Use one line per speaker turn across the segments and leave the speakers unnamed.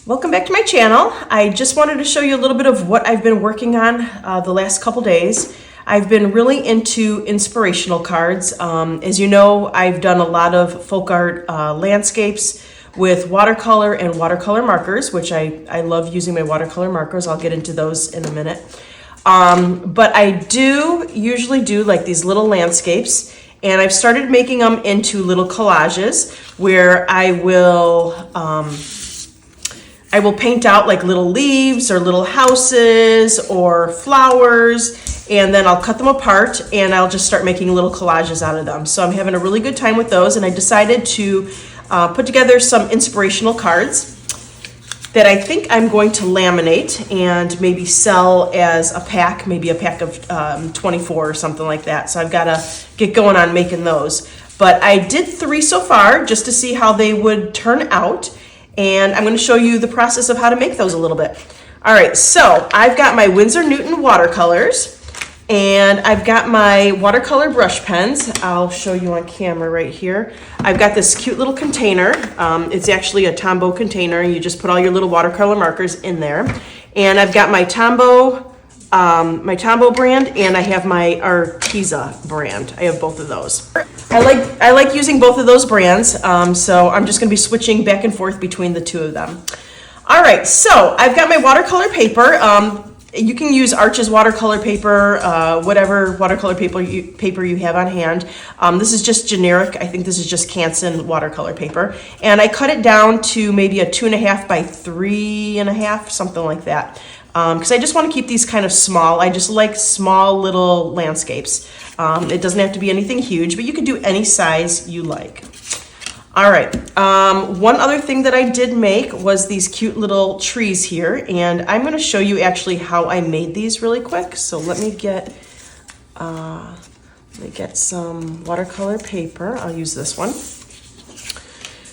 Welcome back to my channel. I just wanted to show you a little bit of what I've been working on the last couple days. I've been really into inspirational cards. As you know, I've done a lot of folk art landscapes with watercolor and watercolor markers, which I love using my watercolor markers. I'll get into those in a minute. But I do usually do like these little landscapes, and I've started making them into little collages where I will paint out like little leaves or little houses or flowers, and then I'll cut them apart and I'll just start making little collages out of them. So I'm having a really good time with those, and I decided to put together some inspirational cards that I think I'm going to laminate and maybe sell as a pack, maybe a pack of 24 or something like that. So I've got to get going on making those. But I did 3 so far just to see how they would turn out. And I'm going to show you the process of how to make those a little bit. All right, so I've got my Winsor Newton watercolors, and I've got my watercolor brush pens. I'll show you on camera right here. I've got this cute little container. It's actually a Tombow container. You just put all your little watercolor markers in there. And I've got my Tombow brand, and I have my Arteza brand. I have both of those. I like using both of those brands, so I'm just going to be switching back and forth between the two of them. All right, so I've got my watercolor paper. You can use Arch's watercolor paper, whatever watercolor paper you have on hand. This is just generic. I think this is just Canson watercolor paper. And I cut it down to maybe a 2.5 by 3.5, something like that. Because I just want to keep these kind of small. I just like small little landscapes. It doesn't have to be anything huge, but you can do any size you like. All right, one other thing that I did make was these cute little trees here, and I'm going to show you actually how I made these really quick. So let me get some watercolor paper. I'll use this one.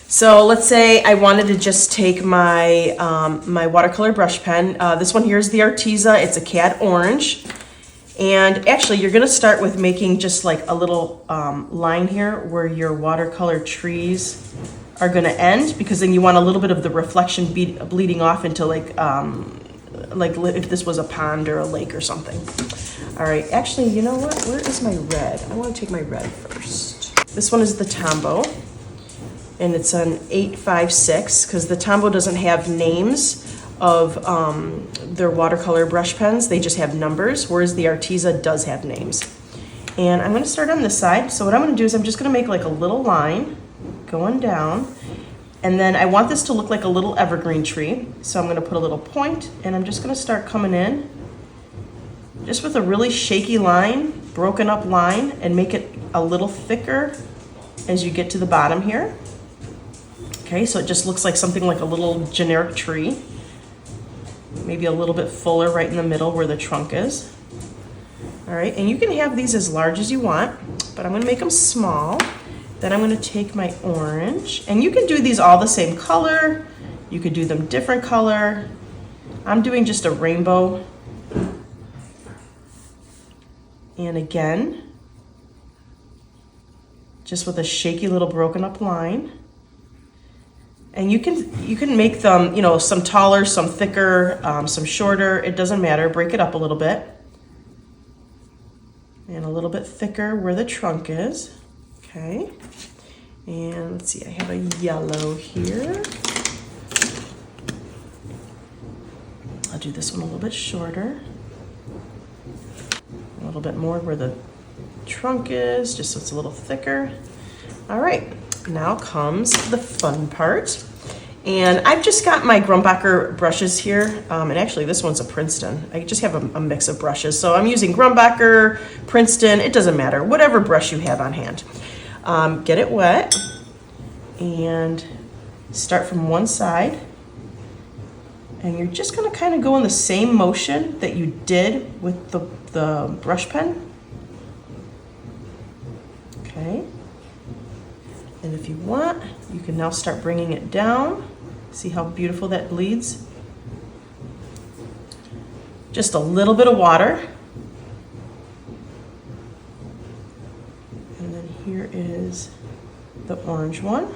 So let's say I wanted to just take my my watercolor brush pen. This one here is the Arteza. It's a cad orange. And actually, you're going to start with making just like a little line here where your watercolor trees are going to end, because then you want a little bit of the reflection bleeding off into like if this was a pond or a lake or something. All right, actually, you know what? Where is my red? I want to take my red first. This one is the Tombow, and it's an 856 because the Tombow doesn't have names of their watercolor brush pens. They just have numbers, whereas the Arteza does have names. And I'm going to start on this side. So what I'm going to do is I'm just going to make like a little line going down, and then I want this to look like a little evergreen tree. So I'm going to put a little point, and I'm just going to start coming in just with a really shaky line, broken up line, and make it a little thicker as you get to the bottom here. Okay, so it just looks like something like a little generic tree. Maybe a little bit fuller right in the middle where the trunk is. All right, and you can have these as large as you want, but I'm going to make them small. Then I'm going to take my orange, and you can do these all the same color. You could do them different color. I'm doing just a rainbow. And again, just with a shaky little broken up line. And you can make them, you know, some taller, some thicker, some shorter. It doesn't matter. Break it up a little bit. And a little bit thicker where the trunk is. Okay. And let's see, I have a yellow here. I'll do this one a little bit shorter. A little bit more where the trunk is, just so it's a little thicker. All right. Now comes the fun part. And I've just got my Grumbacher brushes here. And actually this one's a Princeton. I just have a mix of brushes. So I'm using Grumbacher, Princeton, it doesn't matter. Whatever brush you have on hand. Get it wet and start from one side. And you're just gonna kind of go in the same motion that you did with the brush pen. Okay. And if you want, you can now start bringing it down. See how beautiful that bleeds? Just a little bit of water. And then here is the orange one.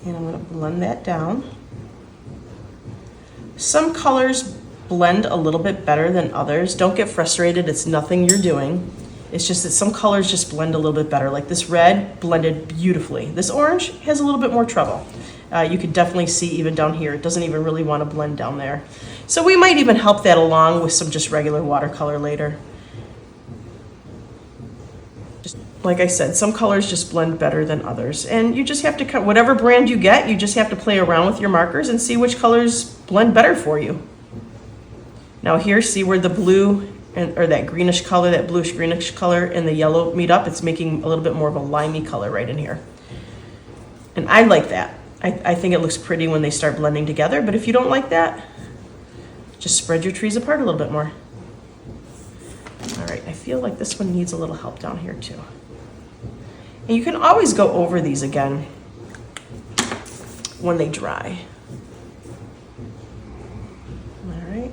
And I'm gonna blend that down. Some colors blend a little bit better than others. Don't get frustrated, it's nothing you're doing. It's just that some colors just blend a little bit better. Like this red blended beautifully. This orange has a little bit more trouble. You can definitely see even down here, it doesn't even really want to blend down there. So we might even help that along with some just regular watercolor later. Just like I said, some colors just blend better than others. And you just have to cut, whatever brand you get, you just have to play around with your markers and see which colors blend better for you. Now here, see where the blue or that greenish color, that bluish greenish color and the yellow meet up? It's making a little bit more of a limey color right in here. And I like that. I think it looks pretty when they start blending together, but if you don't like that, just spread your trees apart a little bit more. All right, I feel like this one needs a little help down here too. And you can always go over these again when they dry. All right.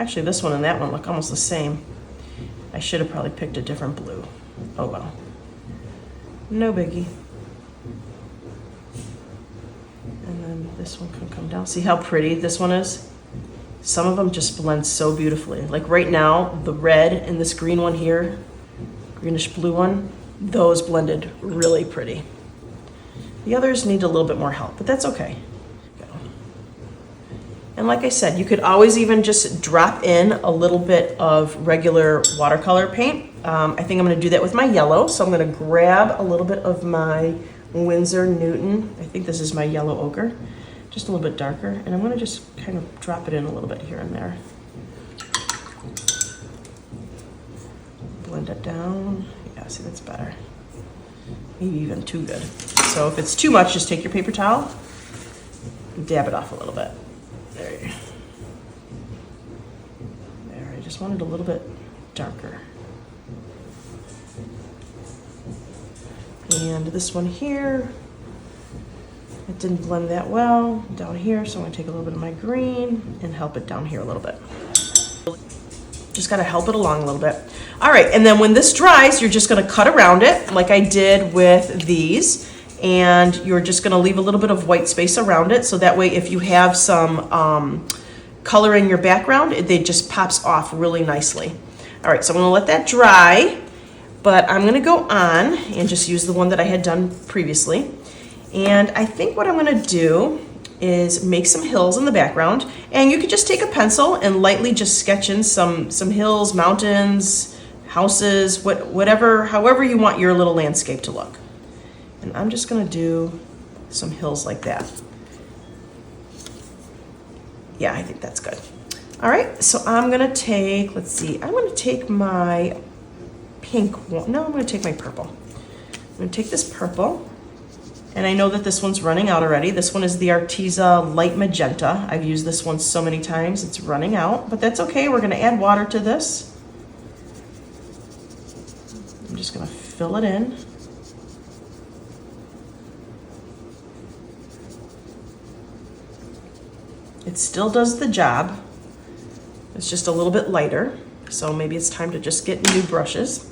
Actually, this one and that one look almost the same. I should have probably picked a different blue. Oh well. No biggie. And then this one can come down. See how pretty this one is? Some of them just blend so beautifully. Like right now, the red and this green one here, greenish blue one, those blended really pretty. The others need a little bit more help, but that's okay. And like I said, you could always even just drop in a little bit of regular watercolor paint. I think I'm gonna do that with my yellow. So I'm gonna grab a little bit of my Winsor Newton. I think this is my yellow ochre, just a little bit darker. And I'm gonna just kind of drop it in a little bit here and there. Blend it down. Yeah, see, that's better. Maybe even too good. So if it's too much, just take your paper towel and dab it off a little bit. There, I just wanted a little bit darker. And this one here, it didn't blend that well down here, so I'm gonna take a little bit of my green and help it down here a little bit. Just gotta help it along a little bit. All right, and then when this dries, you're just gonna cut around it like I did with these. And you're just gonna leave a little bit of white space around it, so that way if you have some color in your background, it just pops off really nicely. All right, so I'm gonna let that dry, but I'm gonna go on and just use the one that I had done previously. And I think what I'm gonna do is make some hills in the background, and you could just take a pencil and lightly just sketch in some hills, mountains, houses, whatever, however you want your little landscape to look. And I'm just gonna do some hills like that. Yeah, I think that's good. All right, so I'm gonna take, let's see, I'm gonna take my pink one. No, I'm gonna take my purple. I'm gonna take this purple, and I know that this one's running out already. This one is the Arteza Light Magenta. I've used this one so many times, it's running out, but that's okay. We're gonna add water to this. I'm just gonna fill it in. It still does the job. It's just a little bit lighter. So maybe it's time to just get new brushes.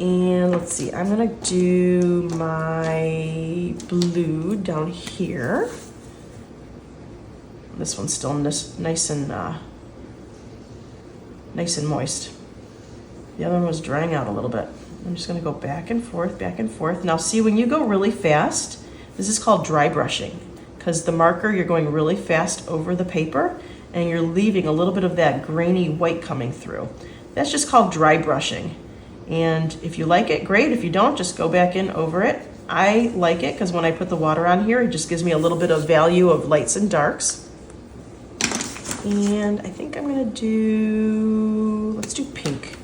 And let's see, I'm gonna do my blue down here. This one's still nice and moist. The other one was drying out a little bit. I'm just gonna go back and forth, back and forth. Now see, when you go really fast, this is called dry brushing, because the marker, you're going really fast over the paper and you're leaving a little bit of that grainy white coming through. That's just called dry brushing. And if you like it, great. If you don't, just go back in over it. I like it because when I put the water on here, it just gives me a little bit of value of lights and darks. And I think I'm gonna let's do pink.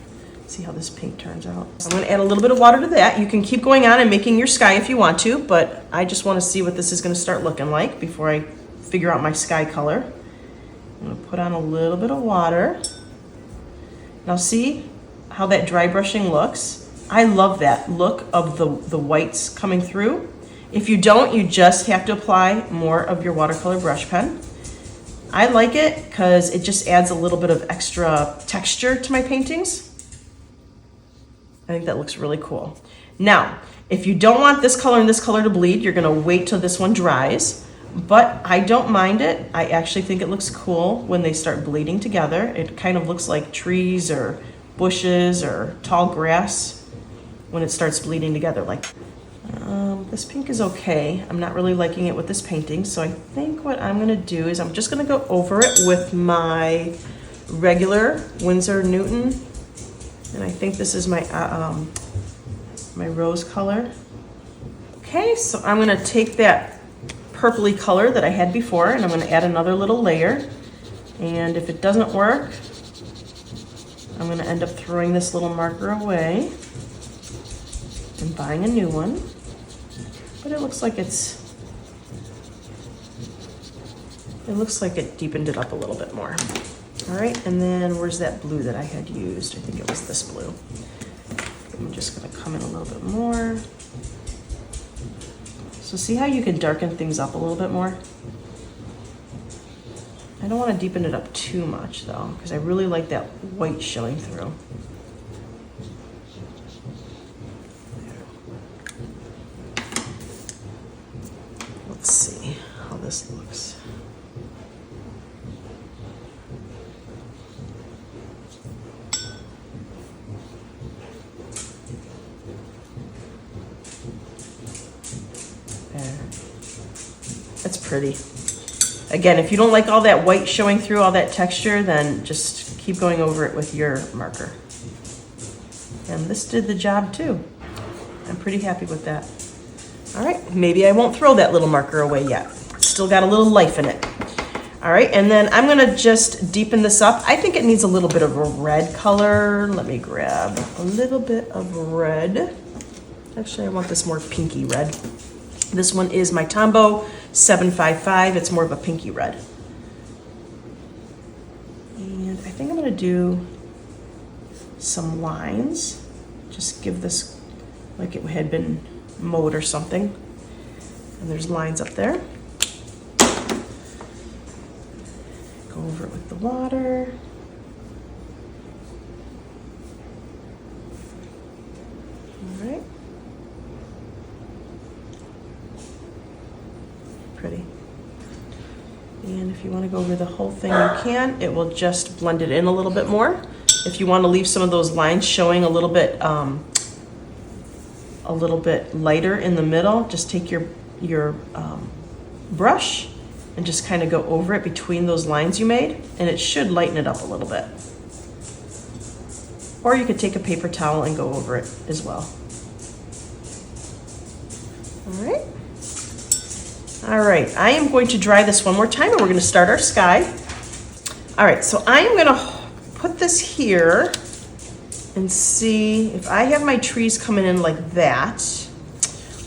See how this pink turns out. So I'm gonna add a little bit of water to that. You can keep going on and making your sky if you want to, but I just wanna see what this is gonna start looking like before I figure out my sky color. I'm gonna put on a little bit of water. Now see how that dry brushing looks? I love that look of the whites coming through. If you don't, you just have to apply more of your watercolor brush pen. I like it because it just adds a little bit of extra texture to my paintings. I think that looks really cool. Now, If you don't want this color and this color to bleed, you're gonna wait till this one dries. But I don't mind it. I actually think it looks cool when they start bleeding together. It kind of looks like trees or bushes or tall grass when it starts bleeding together. Like, this pink is okay. I'm not really liking it with this painting, so I think what I'm gonna do is I'm just gonna go over it with my regular Winsor Newton, and I think this is my my rose color. Okay, so I'm gonna take that purpley color that I had before, and I'm going to add another little layer. And if it doesn't work, I'm going to end up throwing this little marker away and buying a new one. But it looks like it deepened it up a little bit more. All right, and then where's that blue that I had used? I think it was this blue. I'm just going to come in a little bit more. So see how you can darken things up a little bit more? I don't want to deepen it up too much though, because I really like that white showing through. Let's see how this looks. That's pretty. Again, if you don't like all that white showing through, all that texture, then just keep going over it with your marker. And this did the job too. I'm pretty happy with that. All right, maybe I won't throw that little marker away yet. Still got a little life in it. All right, and then I'm gonna just deepen this up. I think it needs a little bit of a red color. Let me grab a little bit of red. Actually, I want this more pinky red. This one is my Tombow 755. It's more of a pinky red. And I think I'm gonna do some lines. Just give this like it had been mowed or something. And there's lines up there. Go over it with the water. All right. Pretty. And if you want to go over the whole thing, you can. It will just blend it in a little bit more. If you want to leave some of those lines showing a little bit lighter in the middle, just take your brush and just kind of go over it between those lines you made, and it should lighten it up a little bit. Or you could take a paper towel and go over it as well. All right. All right, I am going to dry this one more time and we're going to start our sky. All right, so I am going to put this here and see if I have my trees coming in like that.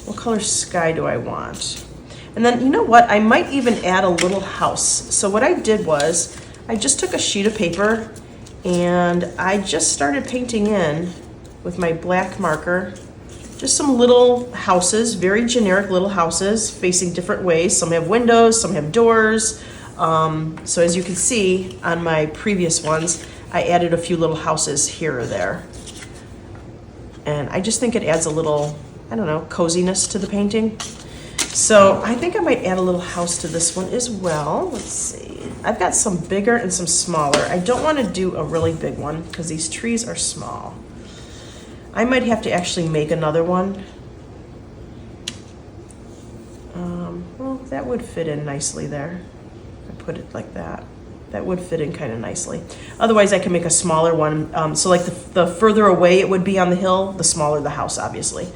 What color sky do I want? And then, you know what? I might even add a little house. So what I did was I just took a sheet of paper and I just started painting in with my black marker just some little houses, very generic little houses facing different ways. Some have windows, some have doors. So as you can see on my previous ones, I added a few little houses here or there. And I just think it adds a little, I don't know, coziness to the painting. So I think I might add a little house to this one as well. Let's see. I've got some bigger and some smaller. I don't want to do a really big one because these trees are small. I might have to actually make another one. Well, that would fit in nicely there. I put it like that. That would fit in kind of nicely. Otherwise, I can make a smaller one. So like the further away it would be on the hill, the smaller the house, obviously.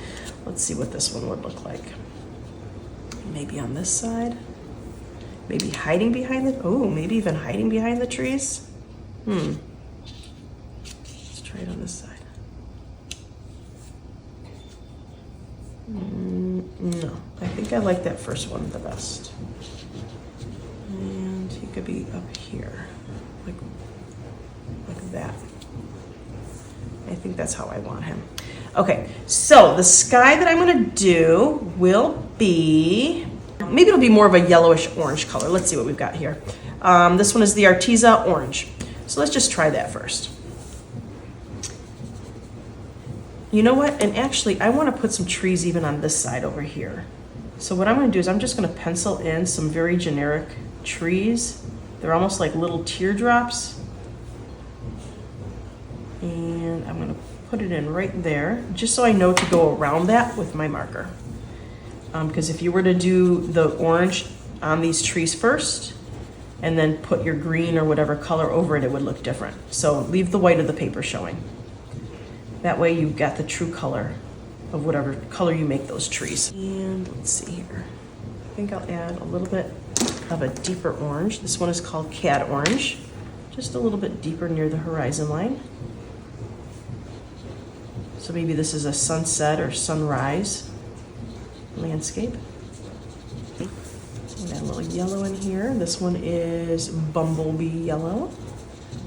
Let's see what this one would look like. Maybe on this side. Maybe hiding behind the, oh, maybe even hiding behind the trees. Let's try it on this side. No, I think I like that first one the best. And he could be up here, like that. I think that's how I want him. Okay, so the sky that I'm gonna do will be, maybe it'll be more of a yellowish orange color. Let's see what we've got here. This one is the Arteza Orange. So let's just try that first. You know what? And actually, I want to put some trees even on this side over here. So what I'm going to do is I'm just going to pencil in some very generic trees. They're almost like little teardrops. And I'm going to put it in right there, just so I know to go around that with my marker. Because if you were to do the orange on these trees first, and then put your green or whatever color over it, it would look different. So leave the white of the paper showing. That way you've got the true color of whatever color you make those trees. And let's see here. I think I'll add a little bit of a deeper orange. This one is called Cad Orange. Just a little bit deeper near the horizon line. So maybe this is a sunset or sunrise landscape. Add a little yellow in here. This one is Bumblebee Yellow.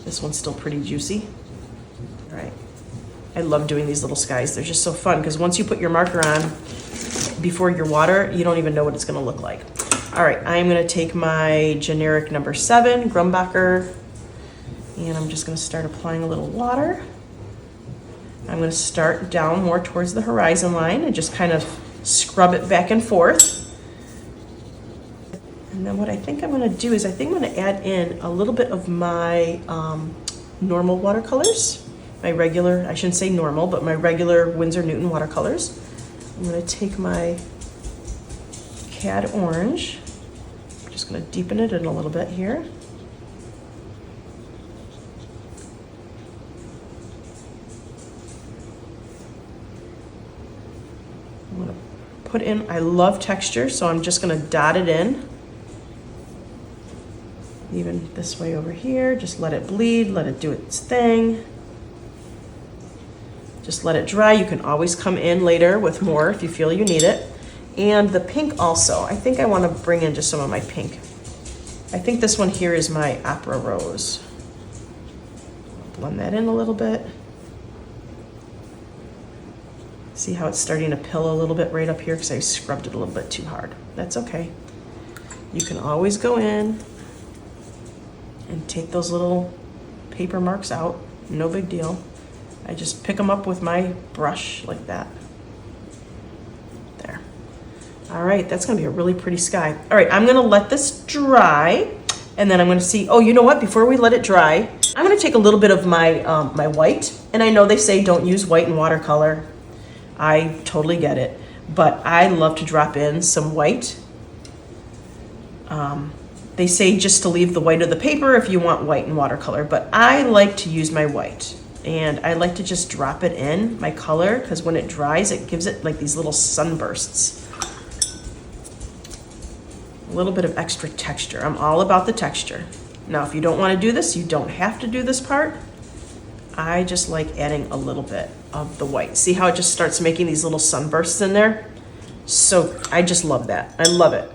This one's still pretty juicy. All right. I love doing these little skies. They're just so fun because once you put your marker on before your water, you don't even know what it's going to look like. All right, I'm going to take my generic number 7, Grumbacher, and I'm just going to start applying a little water. I'm going to start down more towards the horizon line and just kind of scrub it back and forth. And then what I think I'm going to do is I think I'm going to add in a little bit of my normal watercolors. My regular, I shouldn't say normal, but my regular Winsor Newton watercolors. I'm going to take my Cad Orange. I'm just going to deepen it in a little bit here. I'm going to put in, I love texture, so I'm just going to dot it in. Even this way over here, just let it bleed, let it do its thing. Just let it dry. You can always come in later with more if you feel you need it. And the pink also, I think I want to bring in just some of my pink. I think this one here is my Opera Rose. Blend that in a little bit. See how it's starting to pill a little bit right up here because I scrubbed it a little bit too hard. That's okay. You can always go in and take those little paper marks out. No big deal. I just pick them up with my brush like that. There. All right, that's gonna be a really pretty sky. All right, I'm gonna let this dry, and then I'm gonna see, oh, you know what? Before we let it dry, I'm gonna take a little bit of my, my white, and I know they say don't use white in watercolor. I totally get it, but I love to drop in some white. They say just to leave the white of the paper if you want white in watercolor, but I like to use my white. And I like to just drop it in, my color, because when it dries, it gives it like these little sunbursts. A little bit of extra texture. I'm all about the texture. Now, if you don't want to do this, you don't have to do this part. I just like adding a little bit of the white. See how it just starts making these little sunbursts in there? So I just love that. I love it.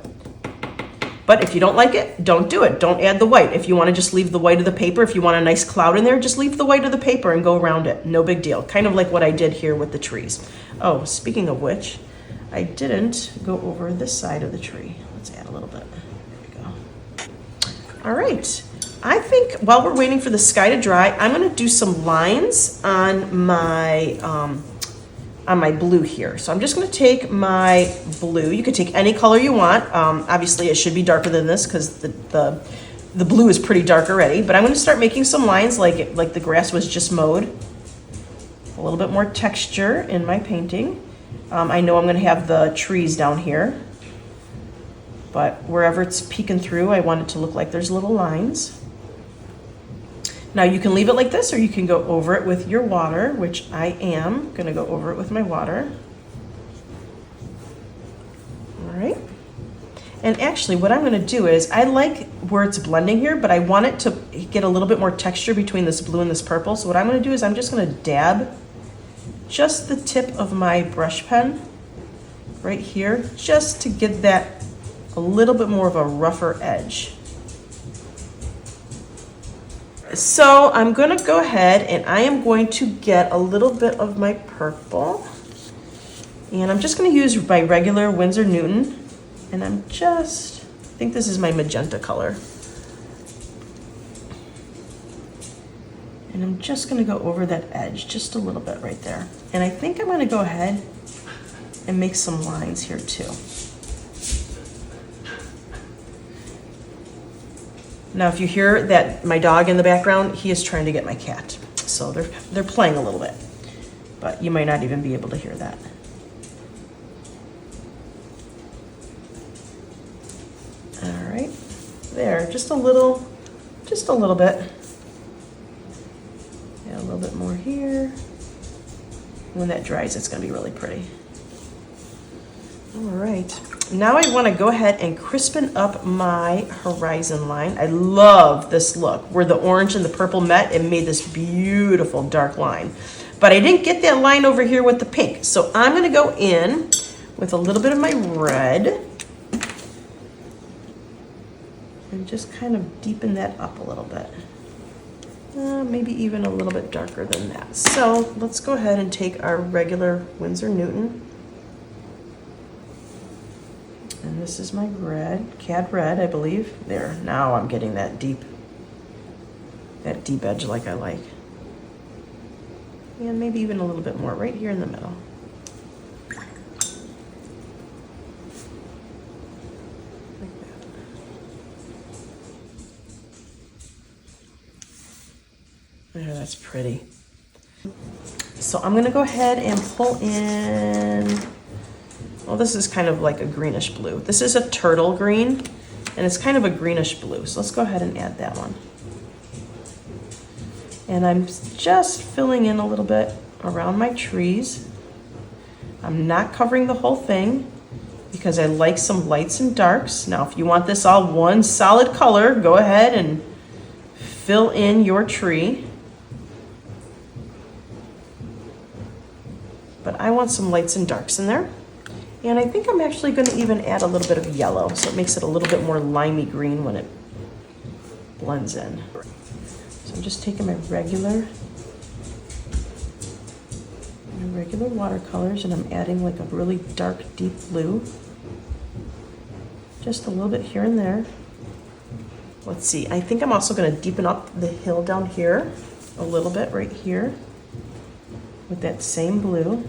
But if you don't like it, don't do it. Don't add the white. If you want to just leave the white of the paper, if you want a nice cloud in there, just leave the white of the paper and go around it. No big deal. Kind of like what I did here with the trees. Oh, speaking of which, I didn't go over this side of the tree. Let's add a little bit. There we go. All right. I think while we're waiting for the sky to dry, I'm going to do some lines on my blue here. So I'm just going to take my blue. You could take any color you want. Obviously, it should be darker than this because the blue is pretty dark already. But I'm going to start making some lines like the grass was just mowed. A little bit more texture in my painting. I know I'm going to have the trees down here. But wherever it's peeking through, I want it to look like there's little lines. Now you can leave it like this or you can go over it with your water, which I am going to go over it with my water. All right. And actually what I'm going to do is I like where it's blending here, but I want it to get a little bit more texture between this blue and this purple. So what I'm going to do is I'm just going to dab just the tip of my brush pen right here, just to get that a little bit more of a rougher edge. So I'm going to go ahead and I am going to get a little bit of my purple. And I'm just going to use my regular Winsor Newton. And I think this is my magenta color. And I'm just gonna go over that edge just a little bit right there. And I think I'm gonna go ahead and make some lines here too. Now, if you hear that my dog in the background, he is trying to get my cat. So they're playing a little bit, but you might not even be able to hear that. All right, there, just a little bit. Yeah, a little bit more here. When that dries, it's gonna be really pretty. All right, now I wanna go ahead and crispen up my horizon line. I love this look where the orange and the purple met and made this beautiful dark line. But I didn't get that line over here with the pink. So I'm gonna go in with a little bit of my red and just kind of deepen that up a little bit. Maybe even a little bit darker than that. So let's go ahead and take our regular Winsor Newton. And this is my red, cad red, I believe. There, now I'm getting that deep edge like I like. And maybe even a little bit more right here in the middle. Like that. There, that's pretty. So I'm gonna go ahead and pull in, well, this is kind of like a greenish blue. This is a turtle green, and it's kind of a greenish blue. So let's go ahead and add that one. And I'm just filling in a little bit around my trees. I'm not covering the whole thing because I like some lights and darks. Now, if you want this all one solid color, go ahead and fill in your tree. But I want some lights and darks in there. And I think I'm actually going to even add a little bit of yellow, so it makes it a little bit more limey green when it blends in. So I'm just taking my regular watercolors and I'm adding like a really dark, deep blue. Just a little bit here and there. Let's see, I think I'm also going to deepen up the hill down here a little bit right here with that same blue.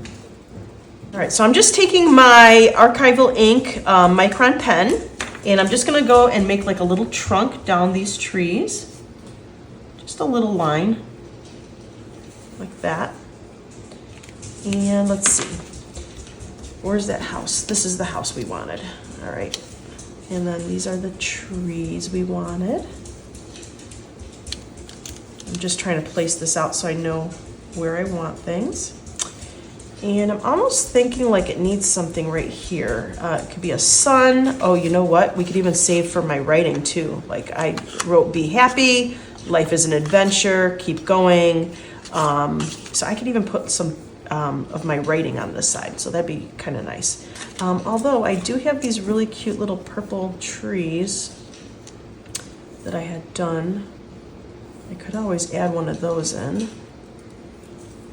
All right, so I'm just taking my Archival ink micron pen and I'm just gonna go and make like a little trunk down these trees. Just a little line like that. And let's see, where's that house? This is the house we wanted. All right, and then these are the trees we wanted. I'm just trying to place this out so I know where I want things. And I'm almost thinking like it needs something right here. It could be a sun. Oh, you know what? We could even save for my writing too. Like I wrote, be happy, life is an adventure, keep going. So I could even put some of my writing on this side. So that'd be kind of nice. Although I do have these really cute little purple trees that I had done. I could always add one of those in.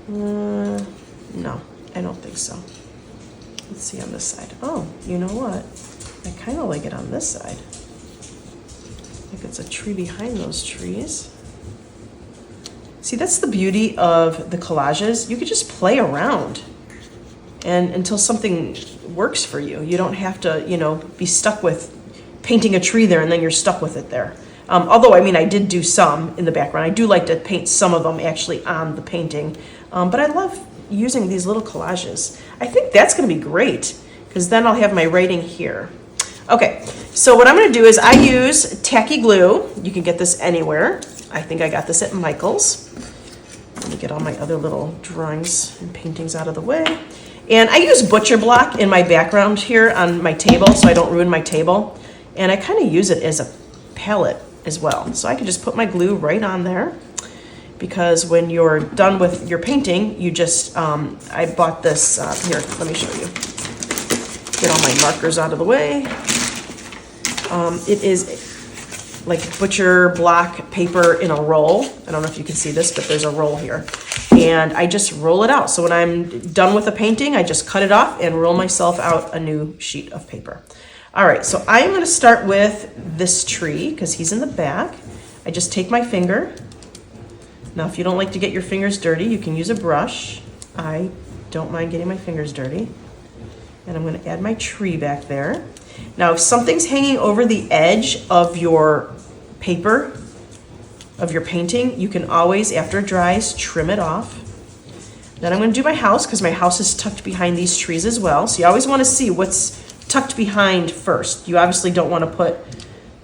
No, I don't think so. Let's see on this side. Oh, you know what? I kind of like it on this side. Like it's a tree behind those trees. See, that's the beauty of the collages. You could just play around and until something works for you. You don't have to, you know, be stuck with painting a tree there and then you're stuck with it there. Although, I mean, I did do some in the background. I do like to paint some of them actually on the painting. But I love using these little collages. I think that's going to be great because then I'll have my writing here. Okay, so what I'm going to do is I use tacky glue. You can get this anywhere. I think I got this at Michael's. Let me get all my other little drawings and paintings out of the way. And I use butcher block in my background here on my table so I don't ruin my table. And I kind of use it as a palette as well. So I can just put my glue right on there because when you're done with your painting, you just, I bought this, here, let me show you. Get all my markers out of the way. It is like butcher block paper in a roll. I don't know if you can see this, but there's a roll here. And I just roll it out. So when I'm done with the painting, I just cut it off and roll myself out a new sheet of paper. All right, so I'm gonna start with this tree because he's in the back. I just take my finger Now, if you don't like to get your fingers dirty, you can use a brush. I don't mind getting my fingers dirty. And I'm going to add my tree back there. Now, if something's hanging over the edge of your paper, of your painting, you can always, after it dries, trim it off. Then I'm going to do my house, because my house is tucked behind these trees as well. So you always want to see what's tucked behind first. You obviously don't want to put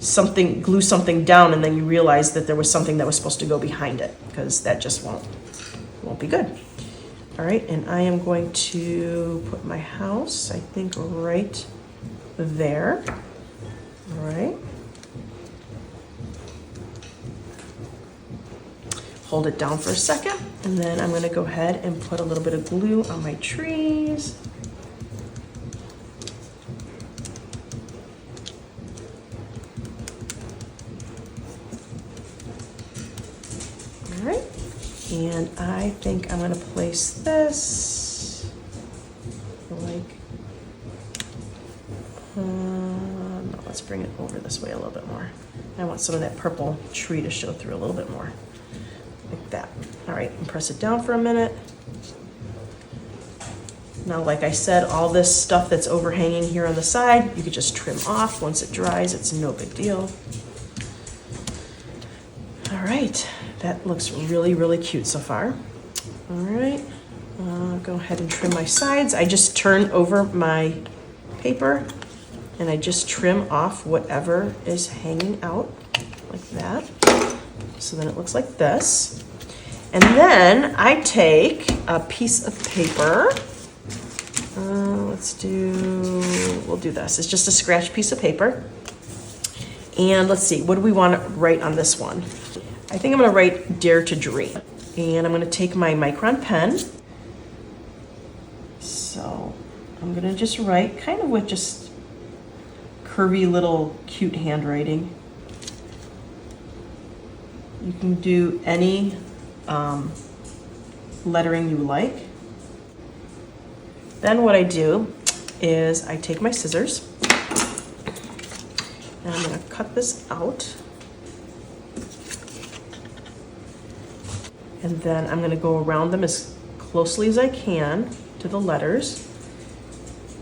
something, glue something down, and then you realize that there was something that was supposed to go behind it, because that just won't be good. All right, and I am going to put my house, I think, right there. All right. Hold it down for a second, and then I'm going to go ahead and put a little bit of glue on my trees. All right, and I think I'm going to place this like, no, let's bring it over this way a little bit more. I want some of that purple tree to show through a little bit more. Like that. All right, and press it down for a minute. Now, like I said, all this stuff that's overhanging here on the side, you could just trim off once it dries. It's no big deal. All right, that looks really, really cute so far. All right, go ahead and trim my sides. I just turn over my paper and I just trim off whatever is hanging out like that. So then it looks like this. And then I take a piece of paper. We'll do this. It's just a scratch piece of paper. And let's see, what do we want to write on this one? I think I'm going to write Dare to Dream. And I'm going to take my Micron pen. So I'm going to just write kind of with just curvy little cute handwriting. You can do any lettering you like. Then what I do is I take my scissors and I'm going to cut this out. And then I'm going to go around them as closely as I can to the letters.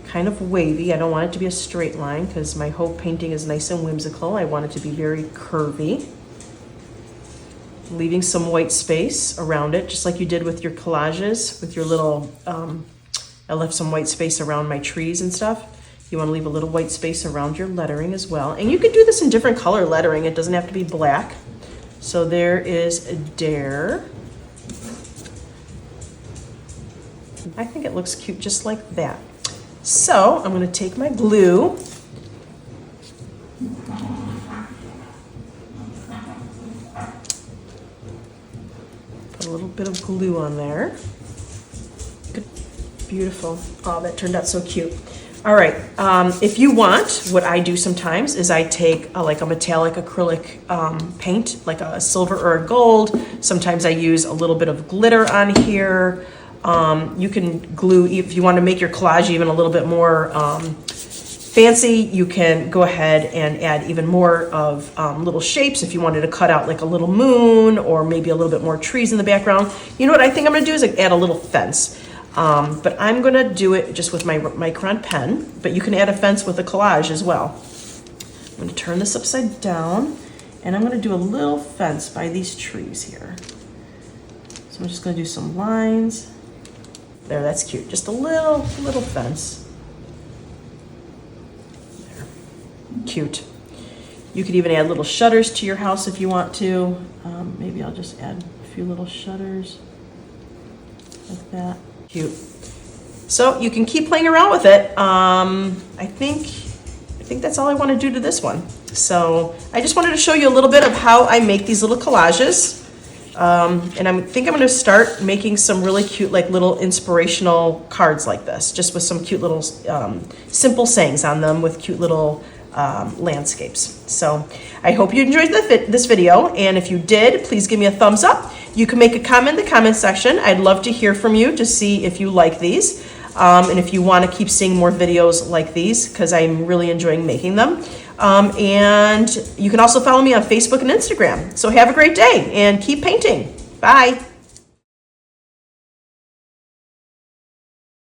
Kind of wavy. I don't want it to be a straight line because my whole painting is nice and whimsical. I want it to be very curvy. Leaving some white space around it, just like you did with your collages, with your little, I left some white space around my trees and stuff. You want to leave a little white space around your lettering as well. And you could do this in different color lettering. It doesn't have to be black. So there is a dare. I think it looks cute just like that. So I'm going to take my glue. Put a little bit of glue on there. Good. Beautiful. Oh, that turned out so cute. All right, if you want, what I do sometimes is I take like a metallic acrylic paint, like a silver or a gold. Sometimes I use a little bit of glitter on here. You can glue, if you want to make your collage even a little bit more fancy, you can go ahead and add even more of little shapes if you wanted to cut out like a little moon or maybe a little bit more trees in the background. You know what I think I'm going to do is add a little fence. But I'm going to do it just with my Micron pen, but you can add a fence with a collage as well. I'm going to turn this upside down, and I'm going to do a little fence by these trees here. So I'm just going to do some lines. There, that's cute. Just a little fence. There. Cute. You could even add little shutters to your house if you want to. Maybe I'll just add a few little shutters like that. Cute. So you can keep playing around with it. I think that's all I want to do to this one. So I just wanted to show you a little bit of how I make these little collages. And I think I'm going to start making some really cute, like little inspirational cards like this, just with some cute little simple sayings on them with cute little landscapes. So I hope you enjoyed this video, and if you did, please give me a thumbs up. You can make a comment in the comment section. I'd love to hear from you to see if you like these, and if you want to keep seeing more videos like these, because I'm really enjoying making them. And you can also follow me on Facebook and Instagram. So have a great day and keep painting. Bye.